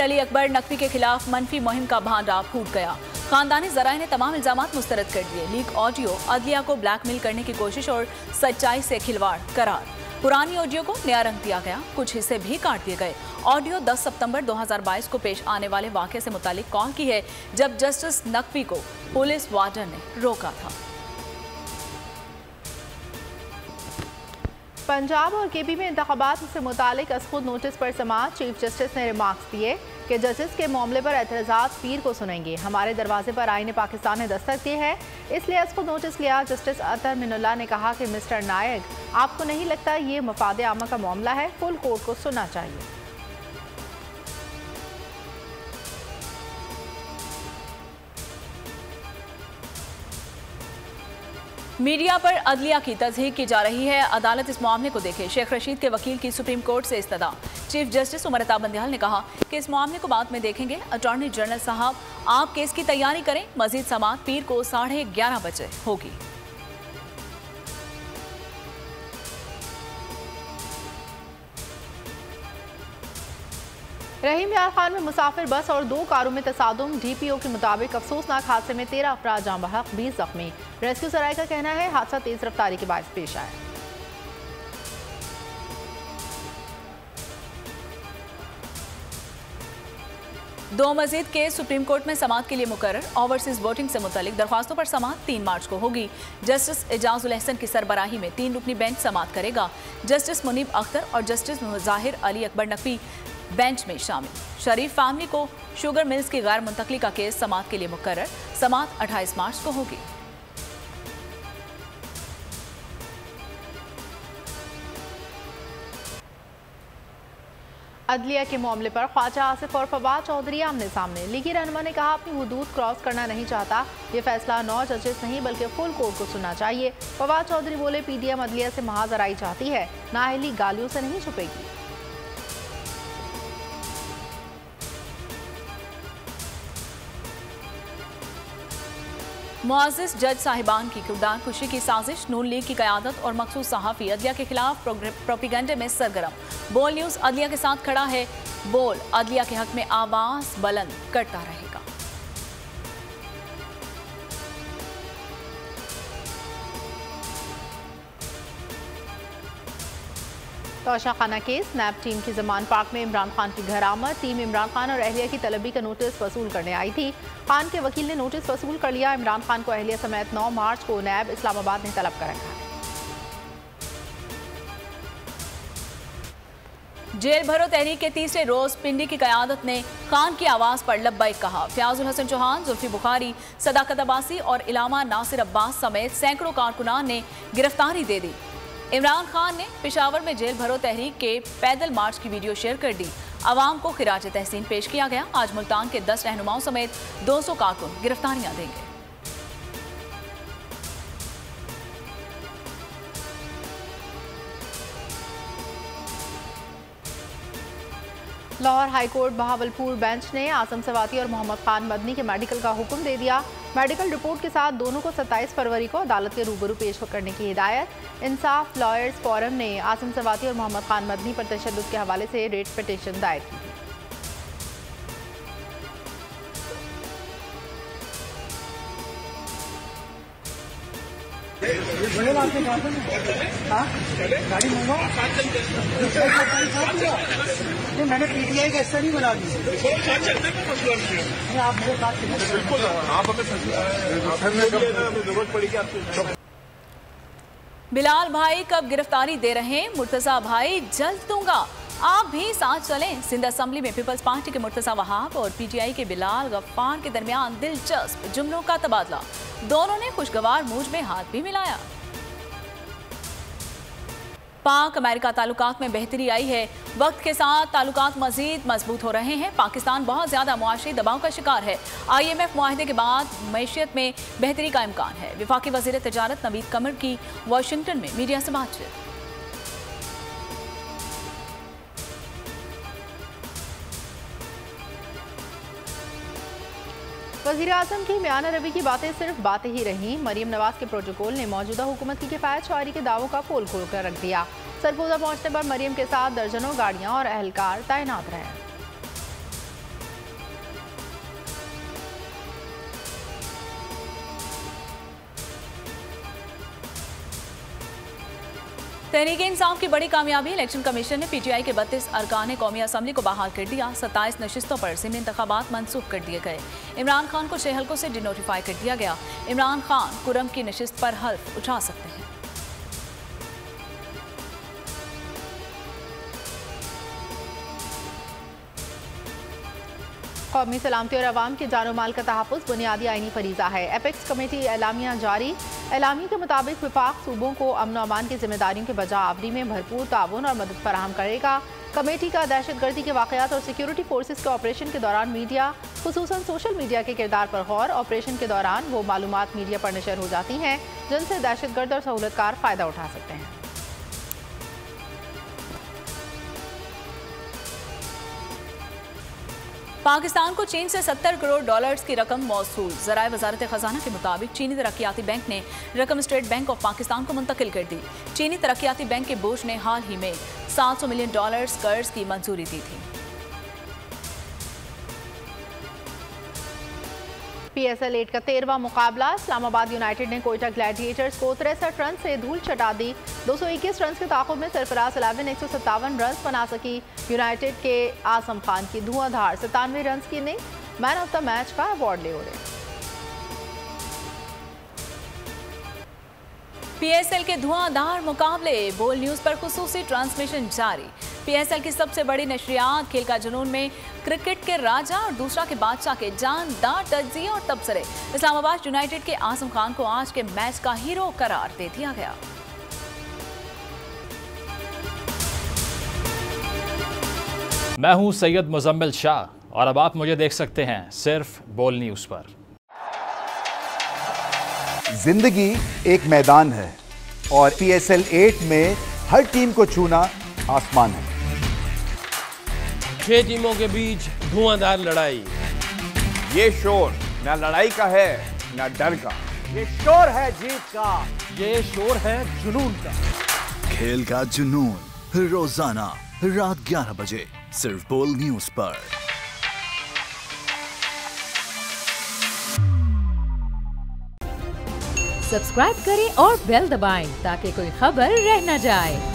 अली अकबर नकवी के खिलाफ मनफी मुहिम का भांडा फूट गया। खानदानी जराए ने तमाम इल्जाम मुस्तरद कर दिए। लीक ऑडियो अदलिया को ब्लैकमेल करने की कोशिश और सच्चाई से खिलवाड़ करार। पुरानी ऑडियो को नया रंग दिया गया, कुछ हिस्से भी काट दिए गए। ऑडियो 10 सितंबर 2022 को पेश आने वाले वाक़े से मुतालिक कॉल की है, जब जस्टिस नकवी को पुलिस वार्डन ने रोका था। पंजाब और केपी में इंतखाबात से मुतालिक असखुद नोटिस पर समाअत। चीफ जस्टिस ने रिमार्क्स दिए कि जस्टिस के मामले पर एतराज़ात पीर को सुनेंगे। हमारे दरवाजे पर आईने पाकिस्तान ने दस्तक दी है, इसलिए असखुद नोटिस लिया। जस्टिस अतर मिनुल्लाह ने कहा कि मिस्टर नायक, आपको नहीं लगता ये मफाद आमा का मामला है? फुल कोर्ट को सुनना चाहिए। मीडिया पर अदलिया की तज़हीक की जा रही है, अदालत इस मामले को देखे। शेख रशीद के वकील की सुप्रीम कोर्ट से इस्तदा। चीफ जस्टिस उमर अता बंदियाल ने कहा कि इस मामले को बाद में देखेंगे। अटॉर्नी जनरल साहब, आप केस की तैयारी करें। मजीद समाअत पीर को 11:30 बजे होगी। रहीम यार खान में मुसाफिर बस और 2 कारों में तसादुम। डीपीओ के मुताबिक अफसोसनाक हादसे में 13 अफराद जाँ बहक, 20 जख्मी। रेस्क्यू सराय का कहना है हादसा तेज रफ्तारी के बायस पेश आया। दो मजीद केस सुप्रीम कोर्ट में समाअत के लिए मुकर्रर। ओवरसीज वोटिंग से मुतालिक दरख्वास्तों पर समाअत 3 मार्च को होगी। जस्टिस एजाजुल अहसन की सरबराही में 3 रुकनी बेंच समाअत करेगा। जस्टिस मुनीब अख्तर और जस्टिस मुजाहिर अली अकबर नकवी बेंच में शामिल। शरीफ फैमिली को शुगर मिल्स की गैर मुंतकली का केस समाअत के लिए मुकर्रर। समाअत 28 मार्च को होगी। अदलिया के मामले पर ख्वाजा आसिफ और फवाद चौधरी आमने सामने। लीगी रहनुमा ने कहा अपनी हुदूद क्रॉस करना नहीं चाहता। ये फैसला 9 जजेस नहीं बल्कि फुल कोर्ट को सुनना चाहिए। फवाद चौधरी बोले, पीडीएम अदलिया से महाजराई चाहती है, नाअहली गालियों से नहीं छुपेगी। मुआज़िज़ जज साहिबान की किरदार कुशी की साजिश। नून लीग की क़यादत और मखसूस सहाफ़ी अदलिया के खिलाफ प्रोपेगेंडे में सरगर्म। बोल न्यूज़ अदलिया के साथ खड़ा है। बोल अदलिया के हक में आवाज़ बुलंद करता रहेगा। तोशा खाना केस। नैब टीम की जमान पार्क में इमरान खान की घर आमद। टीम इमरान खान और अहलिया की तलबी का नोटिस वसूल करने आई थी। खान के वकील ने नोटिस वसूल कर लिया। इमरान खान को अहलिया समेत 9 मार्च को नैब इस्लामाबाद ने तलब कर रखा है। जेल भरो तहरीक के तीसरे रोज पिंडी की क़यादत ने खान की आवाज़ पर लब्बैक कहा। फयाजुल हसन चौहान, जुल्फी बुखारी, सदाकत अब्बासी और इलामा नासिर अब्बास समेत सैकड़ों कारकुनान ने गिरफ्तारी दे दी। इमरान खान ने पेशावर में जेल भरो तहरीक के पैदल मार्च की वीडियो शेयर कर दी। आवाम को खिराज तहसीन पेश किया गया। आज मुल्तान के 10 रहनुमाओं समेत 200 कारकुन गिरफ्तारियां देंगे। लाहौर हाईकोर्ट बहावलपुर बेंच ने आजम सवाती और मोहम्मद खान मदनी के मेडिकल का हुक्म दे दिया। मेडिकल रिपोर्ट के साथ दोनों को 27 फरवरी को अदालत के रूबरू पेश करने की हिदायत। इंसाफ लॉयर्स फोरम ने आजम सवाती और मोहम्मद खान मदनी पर तशद्दुद के हवाले से रेट पिटीशन दायर की। मैंने पीटीआई का हिस्सा नहीं बना दी। आप मेरे साथ बिल्कुल आप जरूरत पड़ेगी आपको। बिलाल भाई कब गिरफ्तारी दे रहे हैं? मुर्तजा भाई जल्द दूंगा, आप भी साथ चलें। सिंध असेंबली में पीपल्स पार्टी के मुर्तजा वहाब और पीटीआई के बिलाल गफ्फार के दरमियान दिलचस्प जुमलों का तबादला। दोनों ने खुशगवार मूड में हाथ भी मिलाया। पाक अमेरिका ताल्लुकात में बेहतरी आई है। वक्त के साथ ताल्लुकात मजीद मजबूत हो रहे हैं। पाकिस्तान बहुत ज्यादा मुआशी दबाव का शिकार है। IMF मुआहदे के बाद मैशियत में बेहतरी का इम्कान है। वफाकी वजीर तजारत नवीद कमर की वाशिंगटन में मीडिया से बातचीत। वज़ीर-ए-आज़म की म्याना रवि की बातें सिर्फ बातें ही रहीं। मरीम नवाज के प्रोटोकॉल ने मौजूदा हुकूमत की किफ़ायत शुआरी के दावों का पोल खोल कर रख दिया। सरगोदा पहुंचने पर मरीम के साथ दर्जनों गाड़ियां और अहलकार तैनात रहे। तहरीक इंसाफ की बड़ी कामयाबी। इलेक्शन कमीशन ने पीटीआई के 32 अरकान कौमी असम्बली को बहाल कर दिया। 27 नशिस्तों पर ज़िमनी इंतखाबात मनसूख कर दिए गए। इमरान खान को 6 हल्कों से डिनोटिफाई कर दिया गया। इमरान खान कुरम की नशिस्त पर हल्फ उठा सकते हैं। कौमी सलामती और अवाम के जानो माल का तहफ़्फ़ुज़ बुनियादी आइनी फरीज़ा है। एपेक्स कमेटी एलामिया जारी। एलामी के मुताबिक विफाक सूबों को अमन और अमान की जिम्मेदारियों के बजा आवरी में भरपूर ताउन और मदद फराहम करेगा। कमेटी का दहशतगर्दी के वाक़यात और सिक्योरिटी फोर्सेस के ऑपरेशन के दौरान मीडिया खुसूसन सोशल मीडिया के किरदार पर गौर। ऑपरेशन के दौरान वो मालूमात मीडिया पर नशर हो जाती हैं जिनसे दहशतगर्द और सहूलतकार फ़ायदा उठा सकते हैं। पाकिस्तान को चीन से 70 करोड़ डॉलर्स की रकम मौसूल। ज़राए वजारत खजाना के मुताबिक चीनी तरक्याती बैंक ने रकम स्टेट बैंक ऑफ पाकिस्तान को मुंतकिल कर दी। चीनी तरक्याती बैंक के बोर्ड ने हाल ही में $700 मिलियन कर्ज की मंजूरी दी थी। PSL 8 का 13वां मुकाबला। इस्लामाबाद यूनाइटेड ने कोयटा ग्लैडिएटर्स को 63 रन से धूल चटा दी। 221 रन के ताक़ुब में सरफराज 11 157 रन बना सकी। यूनाइटेड के आसम खान की धुआंधार 97 रन की inning man of the match का अवार्ड ले उड़े। PSL के धुआंधार मुकाबले। बोल न्यूज़ पर खुसूसी ट्रांसमिशन जारी। PSL की सबसे बड़ी नशरियात खेल का जुनून में क्रिकेट के राजा और दूसरा के बादशाह के जानदार तज्जिए और तबसरे। इस्लामाबाद यूनाइटेड के आसम खान को आज के मैच का हीरो करार दे दिया गया। मैं हूं सैयद मुजम्मिल शाह और अब आप मुझे देख सकते हैं सिर्फ बोल न्यूज़ पर। जिंदगी एक मैदान है और PSL 8 में हर टीम को छूना आसमान है। 6 टीमों के बीच धुआंधार लड़ाई। ये शोर ना लड़ाई का है ना डर का, ये शोर है जीत का, ये शोर है जुनून का। खेल का जुनून रोजाना रात 11 बजे सिर्फ बोल न्यूज़ पर। सब्सक्राइब करें और बेल दबाएं ताकि कोई खबर रह न जाए।